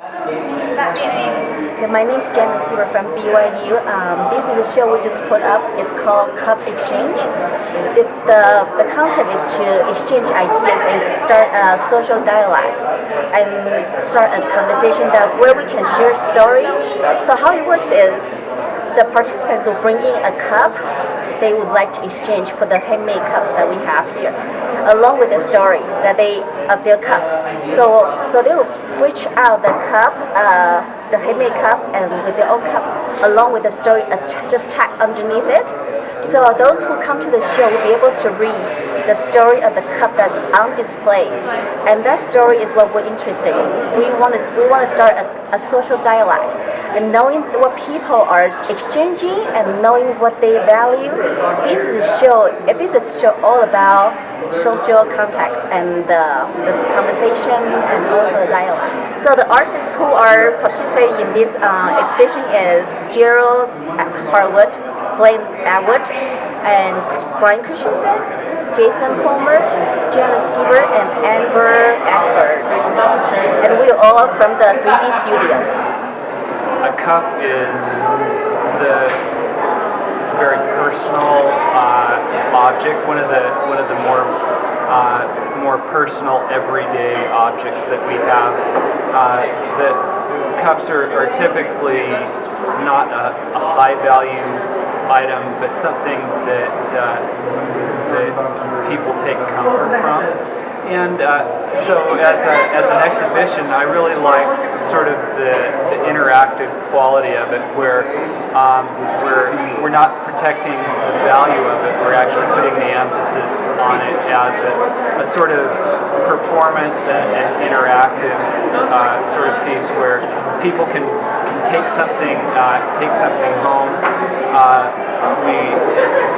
Okay, my name is Janice. We're from BYU. This is a show we just put up. It's called Cup Exchange. The concept is to exchange ideas and start a social dialogue and start a conversation where we can share stories. So how it works is the participants will bring in a cup they would like to exchange for the handmade cups that we have here, along with the story of their cup. So they will switch out the cup, the handmade cup, and with their own cup, along with the story just tacked underneath it. So those who come to the show will be able to read the story of the cup that's on display, and that story is what we're interested in. We want to start a social dialogue, and knowing what people are exchanging and knowing what they value. This is a show all about social context and the conversation and also the dialogue. So the artists who are participating in this exhibition is Gerald Harwood, Blaine Atwood, and Brian Christensen, Jason Comer, Janice Siebert, and Amber Eckberg. And we are all from the 3D studio. A cup is it's a very personal object. One of the more personal everyday objects that we have. That cups are typically not a high value item, but something that people take comfort from. And so as an exhibition, I really like sort of the interactive quality of it, where we're not protecting the value of it, we're actually putting the emphasis on it as a sort of performance and interactive sort of piece where people can take something home,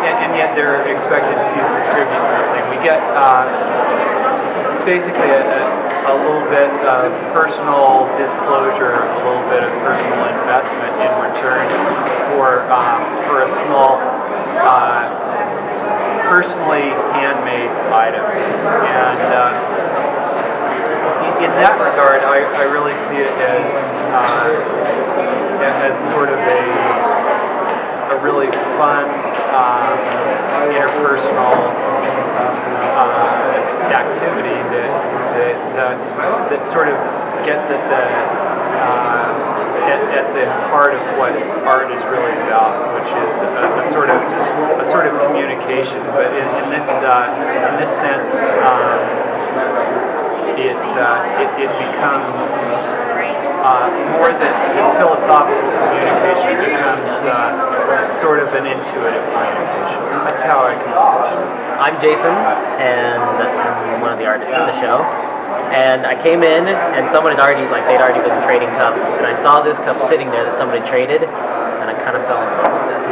and yet they're expected to contribute something. We get basically a little bit of personal disclosure, a little bit of personal investment in return for a small, personally handmade item. And in that regard, I really see it as sort of a really fun, interpersonal activity that sort of gets at the heart of what art is really about, which is a sort of communication. But in this sense, it becomes more than philosophical communication. It becomes sort of an intuitive communication. That's how I consider it. I'm Jason, and I'm one of the artists in the show. And I came in, and someone they'd already been trading cups, and I saw this cup sitting there that somebody traded, and I kind of fell in love with it.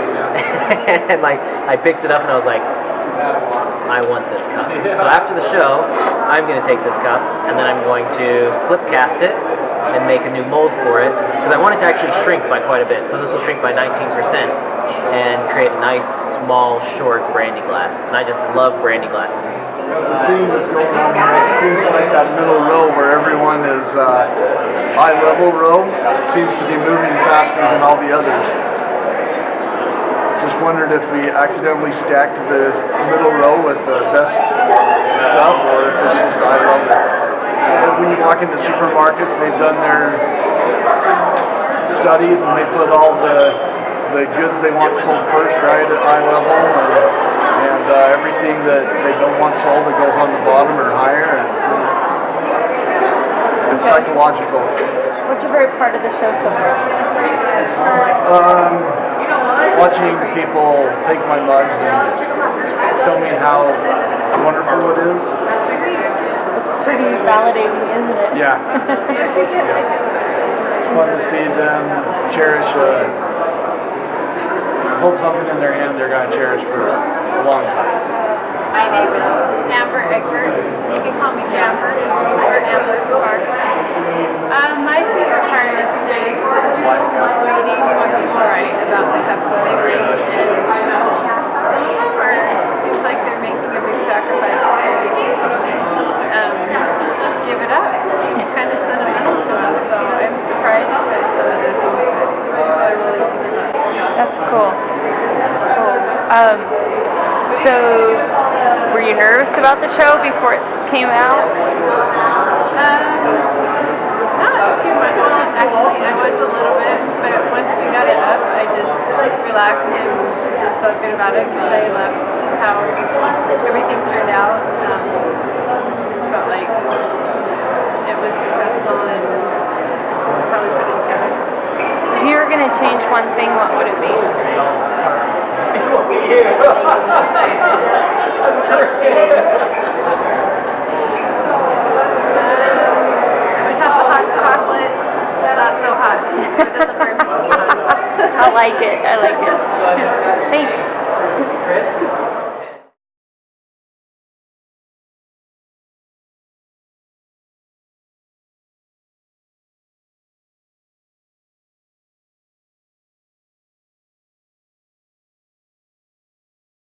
And I picked it up, and I was like, I want this cup. So after the show, I'm going to take this cup, and then I'm going to slip cast it and make a new mold for it, because I want it to actually shrink by quite a bit. So this will shrink by 19% and create a nice, small, short brandy glass. And I just love brandy glasses. The scene that's going on here, it seems like that middle row where everyone is eye level row seems to be moving faster than all the others. Just wondered if we accidentally stacked the middle row with the best stuff, or if it's just eye level. When you walk into supermarkets, they've done their studies and they put all the goods they want sold first right at eye level, and everything that they don't want sold that goes on the bottom or higher. And it's psychological. What's your favorite part of the show so far? Watching people take my mugs and tell me how wonderful it is. It's pretty validating, isn't it? Yeah. It's fun to see them cherish, hold something in their hand they're going to cherish for a long time. My name is Amber Eckberg. You can call me Jamber or Amber Park. My favorite part is just reading what people write about the cups that they bring. And some of them seems like they're making a big sacrifice to give it up. It's kind of sentimental to them, so I'm so So, were you nervous about the show before it came out? Not too much. Well, actually, I was a little bit, but once we got it up, I just relaxed and just felt good about it because I loved how everything turned out. Just felt like it was successful and probably put it together. If you were going to change one thing, what would it be? Hot chocolate, not so hot. So it doesn't burn me. I like it. Thanks. Chris?